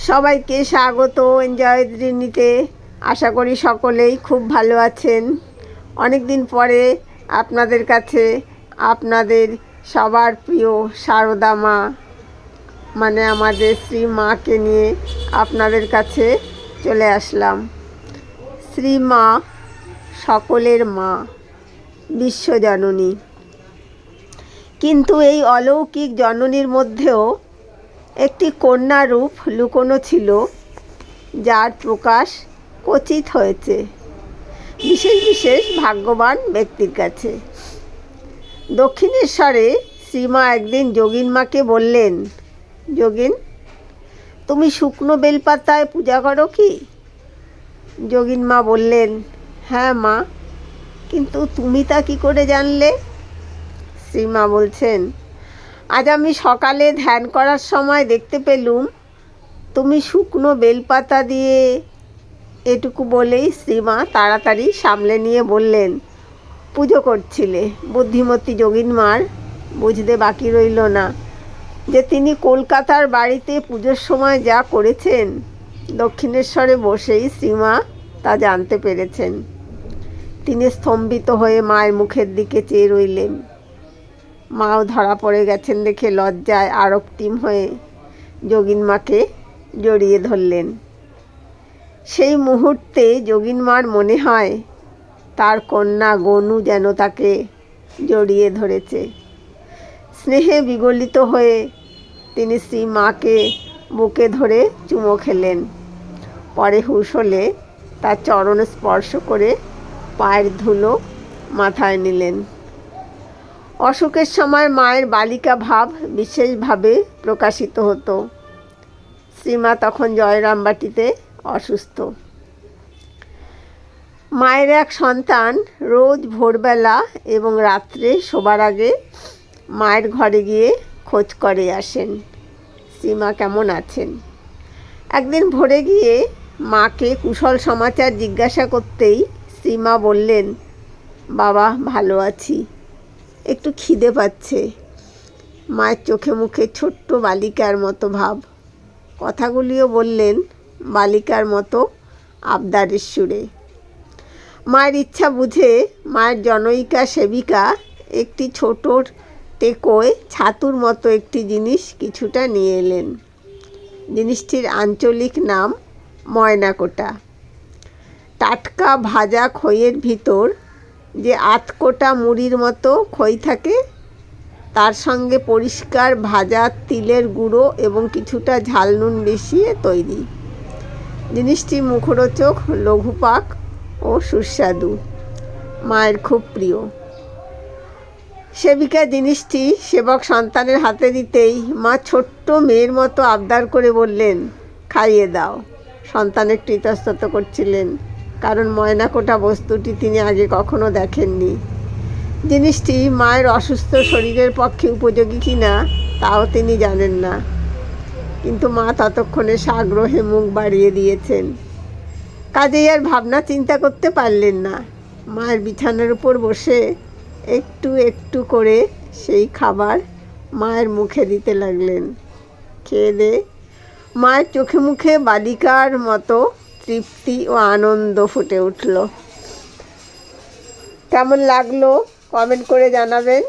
সবাইকে স্বাগত এনজয় ত্রিনিতে। আশা করি সকলেই খুব ভালো আছেন। অনেক দিন পরে আপনাদের কাছে আপনাদের সবার প্রিয় সারদা মা মানে আমাদের শ্রী মাকে নিয়ে আপনাদের কাছে চলে আসলাম। শ্রী মা সকলের মা, বিশ্বজননী। কিন্তু এই অলৌকিক জননীর মধ্যেও একটি কন্যা রূপ লুকোনো ছিল, যার প্রকাশ ক্বচিৎ হয়েছে বিশেষ বিশেষ ভাগ্যবান ব্যক্তির কাছে। দক্ষিণেশ্বরে শ্রীমা একদিন যোগিন মাকে বললেন, যোগিন, তুমি শুকনো বেলপাতায় পূজা করো কি? যোগিন মা বললেন, হ্যাঁ মা, কিন্তু তুমি তা কী করে জানলে? শ্রীমা বলছেন, আজ আমি সকালে ধ্যান করার সময় দেখতে পেলুম তুমি শুকনো বেলপাতা দিয়ে। এটুকু বলেই শ্রীমা তাড়াতাড়ি সামলে নিয়ে বললেন, পুজো করছিলে। বুদ্ধিমতী যোগিনমার বুঝতে বাকি রইল না যে তিনি কলকাতার বাড়িতে পুজোর সময় যা করেছেন, দক্ষিণেশ্বরে বসেই শ্রীমা তা জানতে পেরেছেন। তিনি স্তম্ভিত হয়ে মায়ের মুখের দিকে চেয়ে রইলেন। মাও ধরা পড়ে গেছেন দেখে লজ্জায় আরক্তিম হয়ে যোগিন মাকে জড়িয়ে ধরলেন। সেই মুহূর্তে যোগিন মার মনে হয় তার কন্যা গনু যেন তাকে জড়িয়ে ধরেছে। স্নেহে বিগলিত হয়ে তিনি শ্রী মাকে বুকে ধরে চুমো খেলেন। পরে হুঁশ হলে তার চরণ স্পর্শ করে পায়ের ধুলো মাথায় নিলেন। অসুখের সময় মায়ের বালিকা ভাব বিশেষভাবে প্রকাশিত হতো। শ্রীমা তখন জয়রামবাটিতে অসুস্থ। মায়ের এক সন্তান রোজ ভোরবেলা এবং রাত্রে শোবার আগে মায়ের ঘরে গিয়ে খোঁজ করে আসেন শ্রীমা কেমন আছেন। একদিন ভোরে গিয়ে মাকে কুশল সমাচার জিজ্ঞাসা করতেই শ্রীমা বললেন, বাবা, ভালো আছি, একটু খিদে পাচ্ছে। মায়ের চোখে মুখে ছোট্ট বালিকার মতো ভাব। কথাগুলিও বললেন বালিকার মতো আবদারের সুরে। মায়ের ইচ্ছা বুঝে মায়ের জনয়িকা সেবিকা একটি ছোট টেকোয় ছাতুর মতো একটি জিনিস কিছুটা নিয়ে এলেন। জিনিসটির আঞ্চলিক নাম ময়নাকোটা। টাটকা ভাজা খইয়ের ভিতর যে আধকোটা মুড়ির মতো খই থাকে, তার সঙ্গে পরিষ্কার ভাজা তিলের গুঁড়ো এবং কিছুটা ঝাল নুন মিশিয়ে তৈরি। জিনিসটি মুখরোচক, লঘুপাক ও সুস্বাদু। মায়ের খুব প্রিয়। সেবিকা জিনিসটি সেবক সন্তানের হাতে দিতেই মা ছোট্ট মেয়ের মতো আবদার করে বললেন, খাইয়ে দাও। সন্তান একটু ইতস্তত করছিলেন, কারণ ময়নাকোটা বস্তুটি তিনি আগে কখনো দেখেননি। জিনিসটি মায়ের অসুস্থ শরীরের পক্ষে উপযোগী কিনা তাও তিনি জানেন না, কিন্তু মা ততক্ষণে সাগ্রহে মুখ বাড়িয়ে দিয়েছেন। কাজেই আর ভাবনা চিন্তা করতে পারলেন না। মায়ের বিছানার উপর বসে একটু একটু করে সেই খাবার মায়ের মুখে দিতে লাগলেন। খেয়ে দে মায়ের চোখে মুখে বালিকার মতো তৃপ্তি ও আনন্দ ফুটে উঠল। কেমন লাগলো কমেন্ট করে জানাবেন।